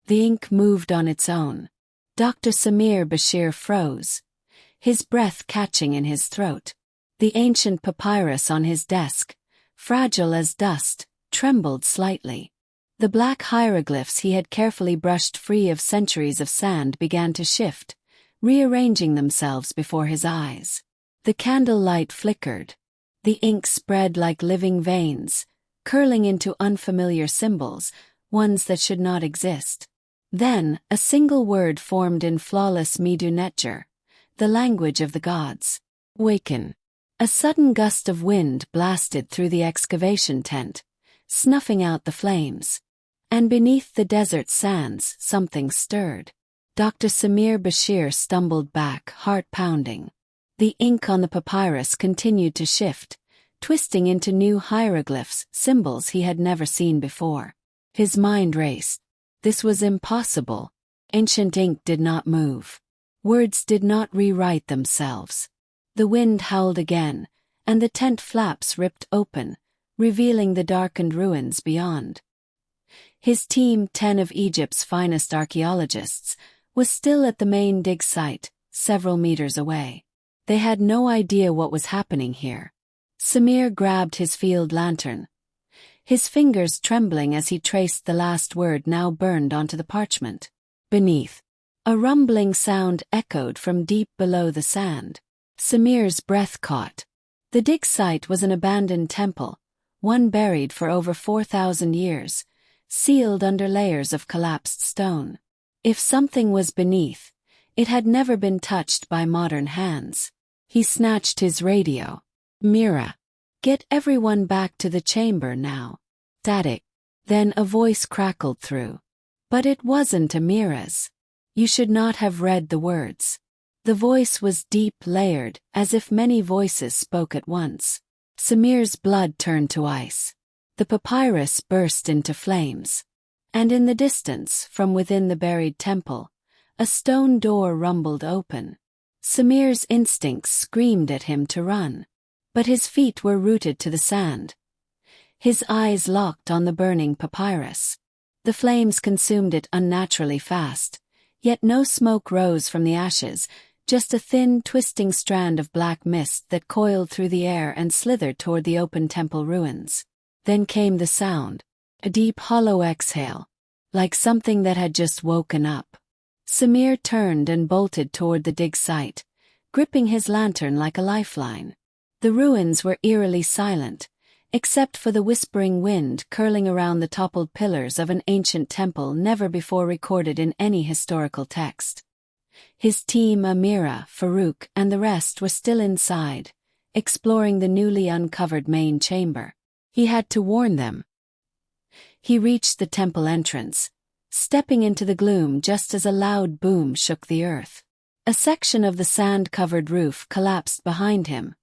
The ink moved on its own. Dr. Samir Bashir froze, his breath catching in his throat. The ancient papyrus on his desk, fragile as dust, trembled slightly. The black hieroglyphs he had carefully brushed free of centuries of sand began to shift, rearranging themselves before his eyes. The candlelight flickered. The ink spread like living veins, curling into unfamiliar symbols, ones that should not exist. Then, a single word formed in flawless Medu Netjer, the language of the gods. Awaken. A sudden gust of wind blasted through the excavation tent, snuffing out the flames. And beneath the desert sands, something stirred. Dr. Samir Bashir stumbled back, heart pounding. The ink on the papyrus continued to shift, twisting into new hieroglyphs, symbols he had never seen before. His mind raced. This was impossible. Ancient ink did not move. Words did not rewrite themselves. The wind howled again, and the tent flaps ripped open, revealing the darkened ruins beyond. His team, 10 of Egypt's finest archaeologists, was still at the main dig site, several meters away. They had no idea what was happening here. Samir grabbed his field lantern, his fingers trembling as he traced the last word now burned onto the parchment. Beneath, a rumbling sound echoed from deep below the sand. Samir's breath caught. The dig site was an abandoned temple, one buried for over 4,000 years, sealed under layers of collapsed stone. If something was beneath, it had never been touched by modern hands. He snatched his radio. Mira. Get everyone back to the chamber now. Static. Then a voice crackled through. But it wasn't Amira's. You should not have read the words. The voice was deep layered, as if many voices spoke at once. Samir's blood turned to ice. The papyrus burst into flames. And in the distance, from within the buried temple, a stone door rumbled open. Samir's instincts screamed at him to run. But his feet were rooted to the sand. His eyes locked on the burning papyrus. The flames consumed it unnaturally fast, yet no smoke rose from the ashes, just a thin, twisting strand of black mist that coiled through the air and slithered toward the open temple ruins. Then came the sound, a deep hollow exhale, like something that had just woken up. Samir turned and bolted toward the dig site, gripping his lantern like a lifeline. The ruins were eerily silent, except for the whispering wind curling around the toppled pillars of an ancient temple never before recorded in any historical text. His team, Amira, Farouk, and the rest were still inside, exploring the newly uncovered main chamber. He had to warn them. He reached the temple entrance, stepping into the gloom just as a loud boom shook the earth. A section of the sand-covered roof collapsed behind him,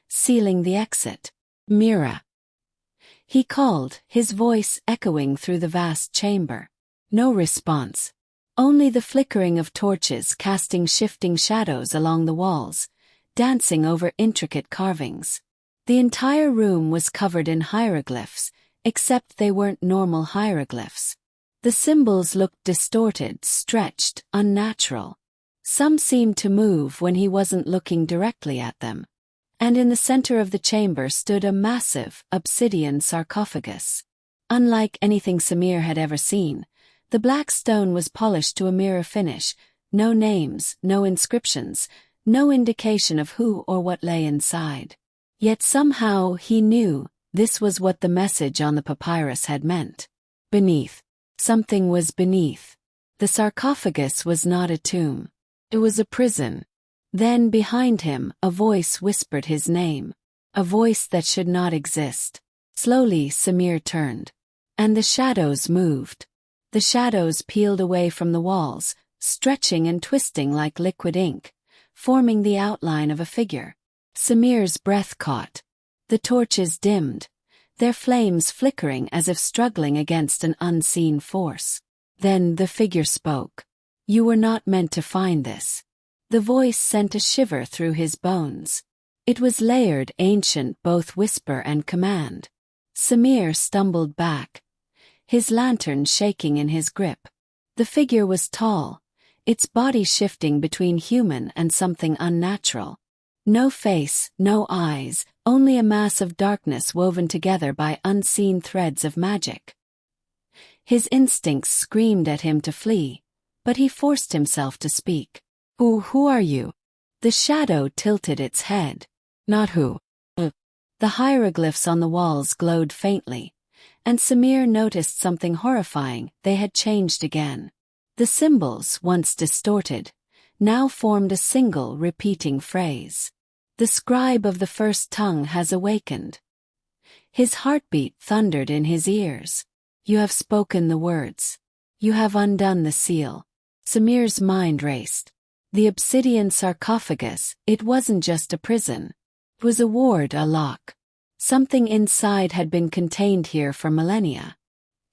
sealing the exit. Mira. He called, his voice echoing through the vast chamber. No response. Only the flickering of torches casting shifting shadows along the walls, dancing over intricate carvings. The entire room was covered in hieroglyphs, except they weren't normal hieroglyphs. The symbols looked distorted, stretched, unnatural. Some seemed to move when he wasn't looking directly at them. And in the center of the chamber stood a massive, obsidian sarcophagus. Unlike anything Samir had ever seen, the black stone was polished to a mirror finish, no names, no inscriptions, no indication of who or what lay inside. Yet somehow he knew this was what the message on the papyrus had meant. Beneath. Something was beneath. The sarcophagus was not a tomb. It was a prison. Then behind him, a voice whispered his name. A voice that should not exist. Slowly Samir turned. And the shadows moved. The shadows peeled away from the walls, stretching and twisting like liquid ink, forming the outline of a figure. Samir's breath caught. The torches dimmed, their flames flickering as if struggling against an unseen force. Then the figure spoke. You were not meant to find this. The voice sent a shiver through his bones. It was layered, ancient, both whisper and command. Samir stumbled back, his lantern shaking in his grip. The figure was tall, its body shifting between human and something unnatural. No face, no eyes, only a mass of darkness woven together by unseen threads of magic. His instincts screamed at him to flee, but he forced himself to speak. Who are you? The shadow tilted its head. Not who. The hieroglyphs on the walls glowed faintly, and Samir noticed something horrifying. They had changed again. The symbols, once distorted, now formed a single repeating phrase. The scribe of the first tongue has awakened. His heartbeat thundered in his ears. You have spoken the words. You have undone the seal. Samir's mind raced. The obsidian sarcophagus, it wasn't just a prison. It was a ward, a lock. Something inside had been contained here for millennia.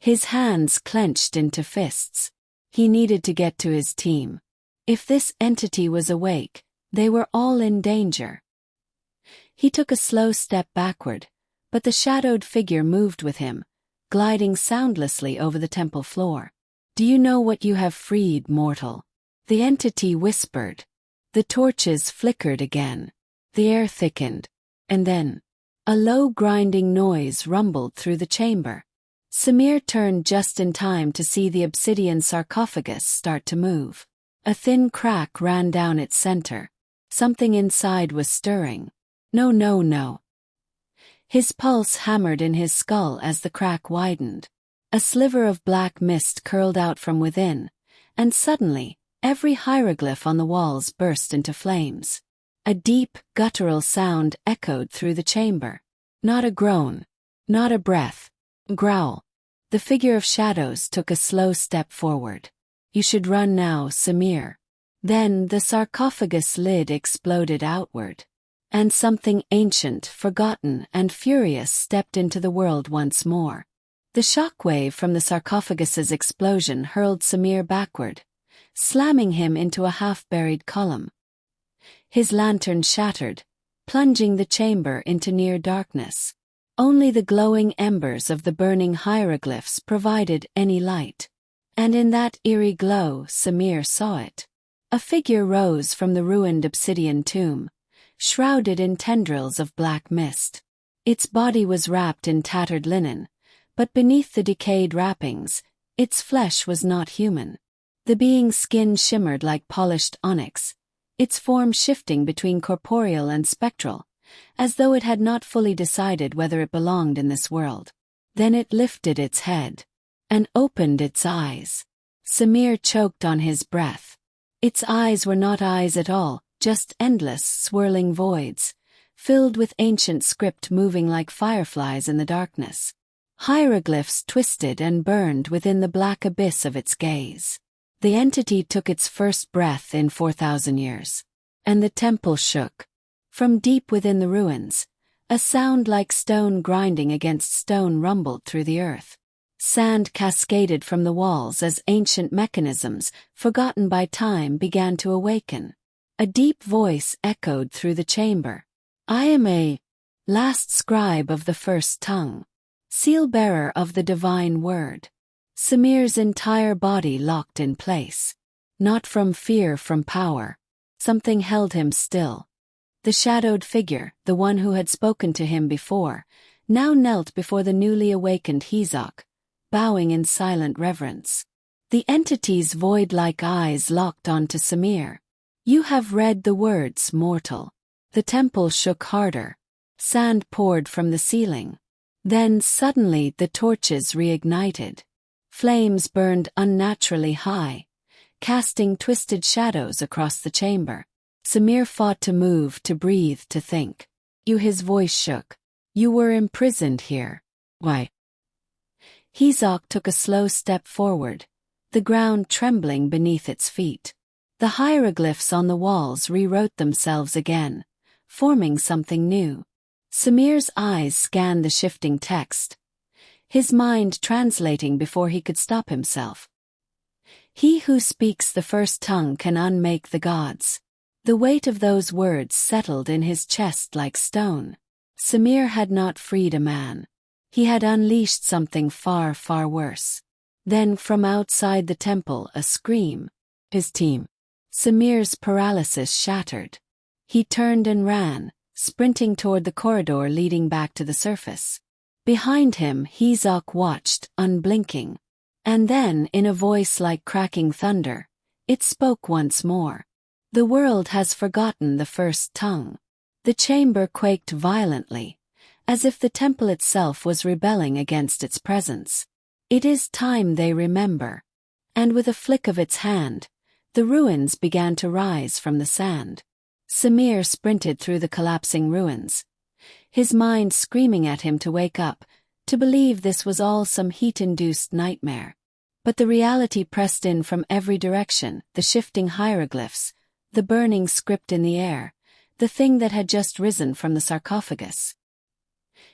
His hands clenched into fists. He needed to get to his team. If this entity was awake, they were all in danger. He took a slow step backward, but the shadowed figure moved with him, gliding soundlessly over the temple floor. Do you know what you have freed, mortal? The entity whispered. The torches flickered again. The air thickened. And then, a low grinding noise rumbled through the chamber. Samir turned just in time to see the obsidian sarcophagus start to move. A thin crack ran down its center. Something inside was stirring. No. His pulse hammered in his skull as the crack widened. A sliver of black mist curled out from within, and suddenly, every hieroglyph on the walls burst into flames. A deep, guttural sound echoed through the chamber. Not a groan. Not a breath. Growl. The figure of shadows took a slow step forward. You should run now, Samir. Then the sarcophagus lid exploded outward. And something ancient, forgotten, and furious stepped into the world once more. The shockwave from the sarcophagus's explosion hurled Samir backward, slamming him into a half-buried column. His lantern shattered, plunging the chamber into near darkness. Only the glowing embers of the burning hieroglyphs provided any light. And in that eerie glow, Samir saw it. A figure rose from the ruined obsidian tomb, shrouded in tendrils of black mist. Its body was wrapped in tattered linen, but beneath the decayed wrappings, its flesh was not human. The being's skin shimmered like polished onyx, its form shifting between corporeal and spectral, as though it had not fully decided whether it belonged in this world. Then it lifted its head and opened its eyes. Samir choked on his breath. Its eyes were not eyes at all, just endless, swirling voids, filled with ancient script moving like fireflies in the darkness. Hieroglyphs twisted and burned within the black abyss of its gaze. The entity took its first breath in 4,000 years. And the temple shook. From deep within the ruins, a sound like stone grinding against stone rumbled through the earth. Sand cascaded from the walls as ancient mechanisms, forgotten by time, began to awaken. A deep voice echoed through the chamber. I am a last scribe of the first tongue, seal-bearer of the divine word. Samir's entire body locked in place. Not from fear, from power. Something held him still. The shadowed figure, the one who had spoken to him before, now knelt before the newly awakened Hizak, bowing in silent reverence. The entity's void-like eyes locked onto Samir. You have read the words, mortal. The temple shook harder. Sand poured from the ceiling. Then suddenly the torches reignited. Flames burned unnaturally high, casting twisted shadows across the chamber. Samir fought to move, to breathe, to think. His voice shook. You were imprisoned here. Why? Hizak took a slow step forward, the ground trembling beneath its feet. The hieroglyphs on the walls rewrote themselves again, forming something new. Samir's eyes scanned the shifting text, his mind translating before he could stop himself. He who speaks the first tongue can unmake the gods. The weight of those words settled in his chest like stone. Samir had not freed a man. He had unleashed something far, far worse. Then from outside the temple a scream. His team. Samir's paralysis shattered. He turned and ran, sprinting toward the corridor leading back to the surface. Behind him Hizak watched, unblinking. And then, in a voice like cracking thunder, it spoke once more. The world has forgotten the first tongue. The chamber quaked violently, as if the temple itself was rebelling against its presence. It is time they remember. And with a flick of its hand, the ruins began to rise from the sand. Samir sprinted through the collapsing ruins, his mind screaming at him to wake up, to believe this was all some heat-induced nightmare. But the reality pressed in from every direction, the shifting hieroglyphs, the burning script in the air, the thing that had just risen from the sarcophagus.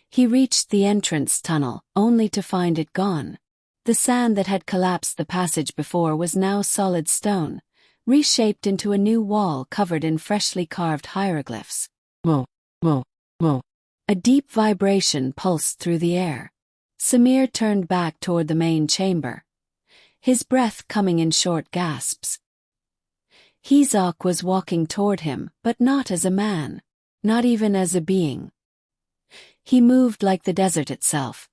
He reached the entrance tunnel, only to find it gone. The sand that had collapsed the passage before was now solid stone, reshaped into a new wall covered in freshly carved hieroglyphs. Mo, mo, mo. A deep vibration pulsed through the air. Samir turned back toward the main chamber, his breath coming in short gasps. Hizak was walking toward him, but not as a man, not even as a being. He moved like the desert itself,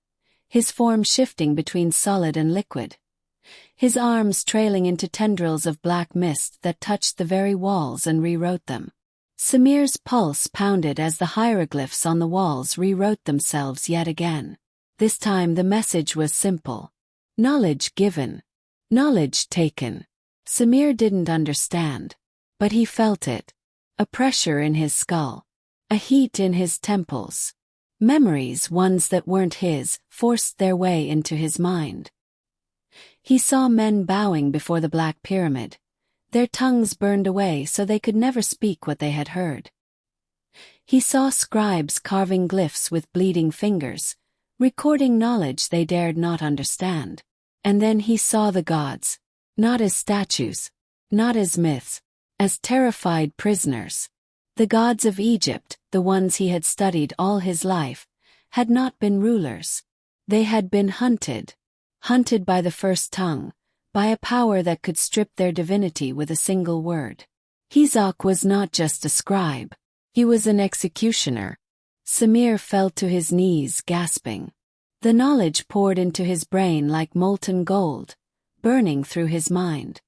his form shifting between solid and liquid, his arms trailing into tendrils of black mist that touched the very walls and rewrote them. Samir's pulse pounded as the hieroglyphs on the walls rewrote themselves yet again. This time the message was simple. Knowledge given. Knowledge taken. Samir didn't understand, but he felt it. A pressure in his skull. A heat in his temples. Memories, ones that weren't his, forced their way into his mind. He saw men bowing before the Black Pyramid, their tongues burned away so they could never speak what they had heard. He saw scribes carving glyphs with bleeding fingers, recording knowledge they dared not understand. And then he saw the gods, not as statues, not as myths, as terrified prisoners. The gods of Egypt, the ones he had studied all his life, had not been rulers. They had been hunted by the first tongue, by a power that could strip their divinity with a single word. Hizak was not just a scribe, he was an executioner. Samir fell to his knees, gasping. The knowledge poured into his brain like molten gold, burning through his mind.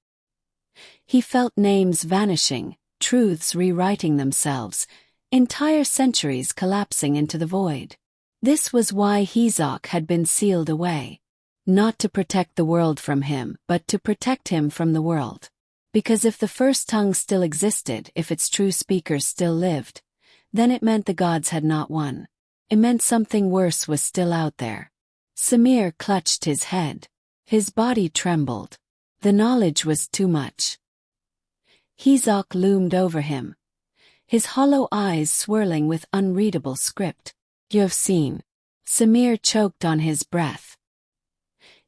He felt names vanishing, truths rewriting themselves, entire centuries collapsing into the void. This was why Hizak had been sealed away. Not to protect the world from him, but to protect him from the world. Because if the first tongue still existed, if its true speakers still lived, then it meant the gods had not won. It meant something worse was still out there. Samir clutched his head. His body trembled. The knowledge was too much. Hizak loomed over him, his hollow eyes swirling with unreadable script. You have seen. Samir choked on his breath.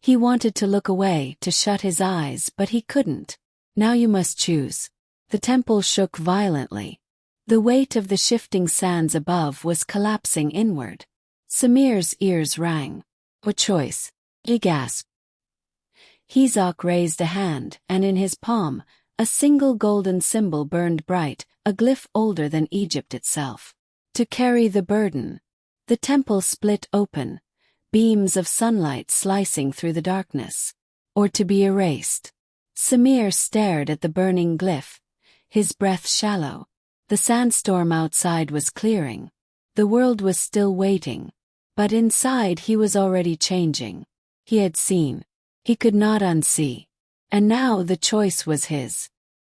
He wanted to look away, to shut his eyes, but he couldn't. Now you must choose. The temple shook violently. The weight of the shifting sands above was collapsing inward. Samir's ears rang. What choice? He gasped. Hizak raised a hand, and in his palm, a single golden symbol burned bright, a glyph older than Egypt itself. To carry the burden. The temple split open, beams of sunlight slicing through the darkness. Or to be erased. Samir stared at the burning glyph, his breath shallow. The sandstorm outside was clearing. The world was still waiting. But inside he was already changing. He had seen. He could not unsee. And now the choice was his.